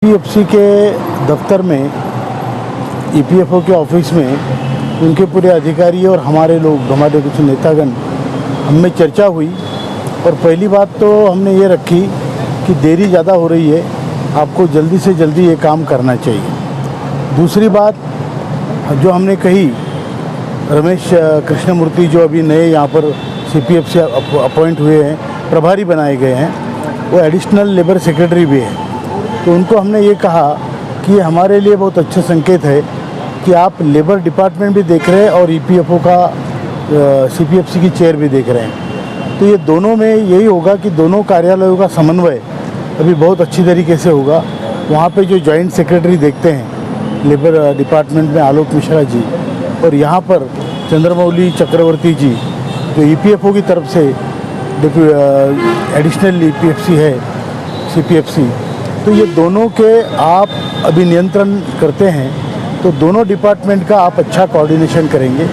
EPFC के दफ्तर में, ईपीएफओ के ऑफिस में उनके पूरे अधिकारी और हमारे लोग, हमारे कुछ नेतागण, हमें चर्चा हुई। और पहली बात तो हमने ये रखी कि देरी ज़्यादा हो रही है, आपको जल्दी से जल्दी ये काम करना चाहिए। दूसरी बात जो हमने कही, रमेश कृष्णमूर्ति जो अभी नए यहाँ पर सीपीएफसी अपॉइंट हुए हैं, प्रभारी बनाए गए हैं, वो एडिशनल लेबर सेक्रेटरी भी हैं। तो उनको हमने ये कहा कि ये हमारे लिए बहुत अच्छा संकेत है कि आप लेबर डिपार्टमेंट भी देख रहे हैं और ईपीएफओ का सीपीएफसी की चेयर भी देख रहे हैं। तो ये दोनों में यही होगा कि दोनों कार्यालयों का समन्वय अभी बहुत अच्छी तरीके से होगा। वहाँ पे जो जॉइंट सेक्रेटरी देखते हैं लेबर डिपार्टमेंट में, आलोक मिश्रा जी, और यहाँ पर चंद्रमौली चक्रवर्ती जी जो ईपीएफओ की तरफ से एडिशनल ईपीएफसी है सीपीएफसी, तो ये दोनों के आप अभी नियंत्रण करते हैं, तो दोनों डिपार्टमेंट का आप अच्छा कोऑर्डिनेशन करेंगे।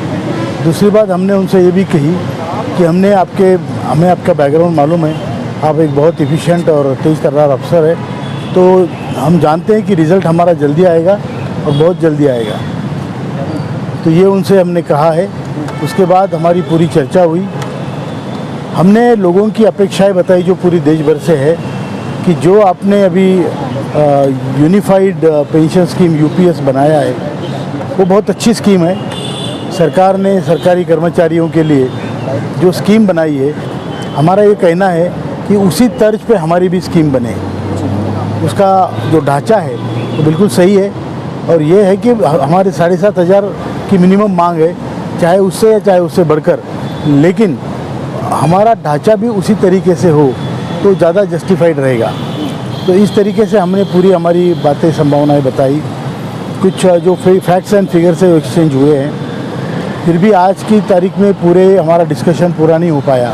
दूसरी बात हमने उनसे ये भी कही कि हमें आपका बैकग्राउंड मालूम है, आप एक बहुत इफ़िशिएंट और तेज़ तर्रार अफसर है, तो हम जानते हैं कि रिज़ल्ट हमारा जल्दी आएगा और बहुत जल्दी आएगा। तो ये उनसे हमने कहा है। उसके बाद हमारी पूरी चर्चा हुई। हमने लोगों की अपेक्षाएं बताई जो पूरी देश भर से है कि जो आपने अभी यूनिफाइड पेंशन स्कीम यूपीएस बनाया है, वो बहुत अच्छी स्कीम है। सरकार ने सरकारी कर्मचारियों के लिए जो स्कीम बनाई है, हमारा ये कहना है कि उसी तर्ज पे हमारी भी स्कीम बने। उसका जो ढांचा है वो बिल्कुल सही है, और ये है कि हमारे 7,500 की मिनिमम मांग है, चाहे उससे या चाहे उससे बढ़कर, लेकिन हमारा ढांचा भी उसी तरीके से हो तो ज़्यादा जस्टिफाइड रहेगा। तो इस तरीके से हमने पूरी हमारी बातें, संभावनाएं बताई। कुछ जो फैक्ट्स एंड फिगर से एक्सचेंज हुए हैं, फिर भी आज की तारीख में पूरे हमारा डिस्कशन पूरा नहीं हो पाया।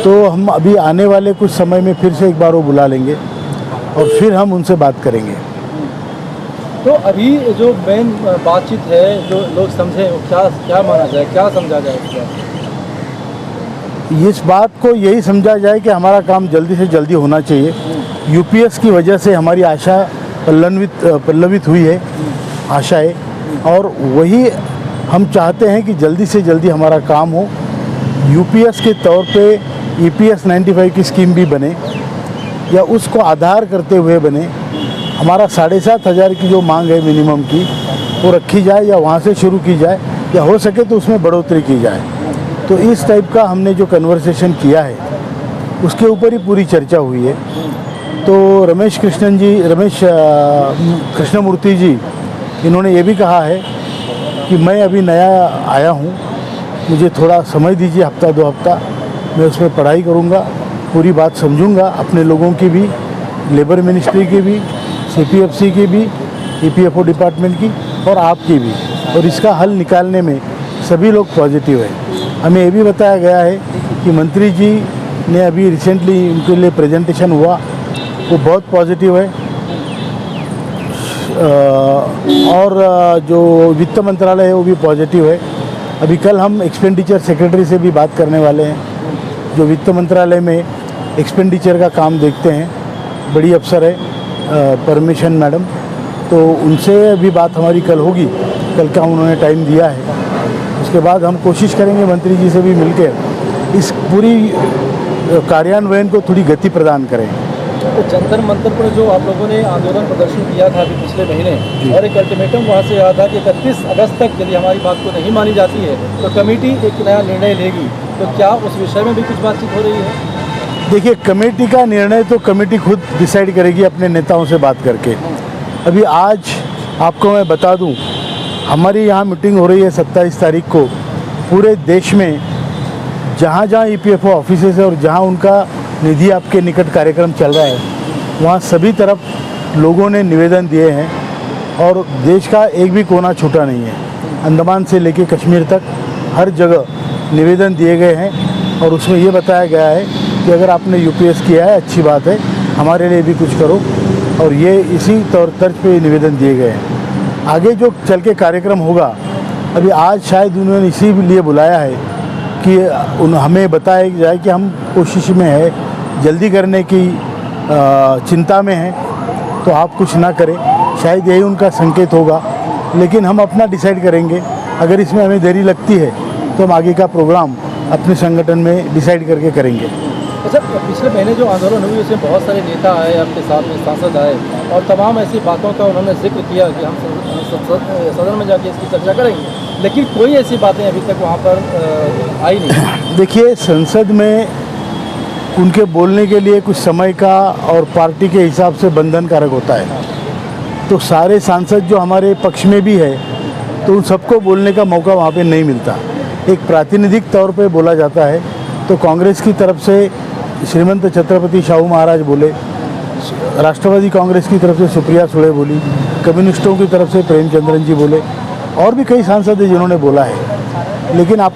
तो हम अभी आने वाले कुछ समय में फिर से एक बार वो बुला लेंगे और फिर हम उनसे बात करेंगे। तो अभी जो मेन बातचीत है, जो लोग समझें, क्या माना जाए, क्या समझा जाए इसमें? इस बात को यही समझा जाए कि हमारा काम जल्दी से जल्दी होना चाहिए। यूपीएस की वजह से हमारी आशा पल्लवित हुई है, आशाएं, और वही हम चाहते हैं कि जल्दी से जल्दी हमारा काम हो। यूपीएस के तौर पे ईपीएस 95 की स्कीम भी बने, या उसको आधार करते हुए बने। हमारा 7,500 की जो मांग है मिनिमम की, वो रखी जाए या वहाँ से शुरू की जाए, या हो सके तो उसमें बढ़ोतरी की जाए। तो इस टाइप का हमने जो कन्वर्सेशन किया है, उसके ऊपर ही पूरी चर्चा हुई है। तो रमेश कृष्णमूर्ति जी, इन्होंने ये भी कहा है कि मैं अभी नया आया हूँ, मुझे थोड़ा समय दीजिए, हफ्ता 2 हफ्ता, मैं उसमें पढ़ाई करूँगा, पूरी बात समझूंगा, अपने लोगों की भी, लेबर मिनिस्ट्री की भी, सीपीएफसी की भी, ईपीएफओ डिपार्टमेंट की और आपकी भी, और इसका हल निकालने में सभी लोग पॉजिटिव है। हमें ये भी बताया गया है कि मंत्री जी ने अभी रिसेंटली उनके लिए प्रेजेंटेशन हुआ, वो बहुत पॉजिटिव है। और जो वित्त मंत्रालय है वो भी पॉजिटिव है। अभी कल हम एक्सपेंडिचर सेक्रेटरी से भी बात करने वाले हैं, जो वित्त मंत्रालय में एक्सपेंडिचर का काम देखते हैं, बड़ी अफसर है परमिशन मैडम, तो उनसे भी बात हमारी कल होगी। कल का उन्होंने टाइम दिया है। उसके बाद हम कोशिश करेंगे मंत्री जी से भी मिलकर इस पूरी कार्यान्वयन को थोड़ी गति प्रदान करें। तो जंतर मंतर पर जो आप लोगों ने आंदोलन प्रदर्शन किया था अभी पिछले महीने, और एक अल्टीमेटम वहाँ से आया था कि 31 अगस्त तक यदि हमारी बात को नहीं मानी जाती है तो कमेटी एक नया निर्णय लेगी, तो क्या उस विषय में भी कुछ बातचीत हो रही है? देखिए, कमेटी का निर्णय तो कमेटी खुद डिसाइड करेगी अपने नेताओं से बात करके। अभी आज आपको मैं बता दूं, हमारी यहाँ मीटिंग हो रही है 27 तारीख को। पूरे देश में जहाँ जहाँ ईपीएफओ ऑफिसेज है और जहाँ उनका निधि आपके निकट कार्यक्रम चल रहा है, वहाँ सभी तरफ लोगों ने निवेदन दिए हैं, और देश का एक भी कोना छूटा नहीं है। अंडमान से लेके कश्मीर तक हर जगह निवेदन दिए गए हैं, और उसमें ये बताया गया है कि अगर आपने यूपीएस किया है, अच्छी बात है, हमारे लिए भी कुछ करो। और ये इसी तर्ज पे निवेदन दिए गए हैं। आगे जो चल के कार्यक्रम होगा, अभी आज शायद उन्होंने इसीलिए बुलाया है कि हमें बताया जाए कि हम कोशिश में है, जल्दी करने की चिंता में हैं, तो आप कुछ ना करें, शायद यही उनका संकेत होगा। लेकिन हम अपना डिसाइड करेंगे, अगर इसमें हमें देरी लगती है तो हम आगे का प्रोग्राम अपने संगठन में डिसाइड करके करेंगे। अच्छा, पिछले महीने जो आंदोलन हुई उसमें बहुत सारे नेता आए, आपके साथ में सांसद आए और तमाम ऐसी बातों का उन्होंने जिक्र किया कि हम सदन में जाके इसकी चर्चा करेंगे, लेकिन कोई ऐसी बातें अभी तक वहाँ पर आई नहीं। देखिए, संसद में उनके बोलने के लिए कुछ समय का और पार्टी के हिसाब से बंधनकारक होता है। तो सारे सांसद जो हमारे पक्ष में भी है तो उन सबको बोलने का मौका वहाँ पे नहीं मिलता। एक प्रातिनिधिक तौर पे बोला जाता है। तो कांग्रेस की तरफ से श्रीमंत छत्रपति शाहू महाराज बोले, राष्ट्रवादी कांग्रेस की तरफ से सुप्रिया सुळे बोली, कम्युनिस्टों की तरफ से प्रेमचंद्रन जी बोले, और भी कई सांसद हैं जिन्होंने बोला है। लेकिन आप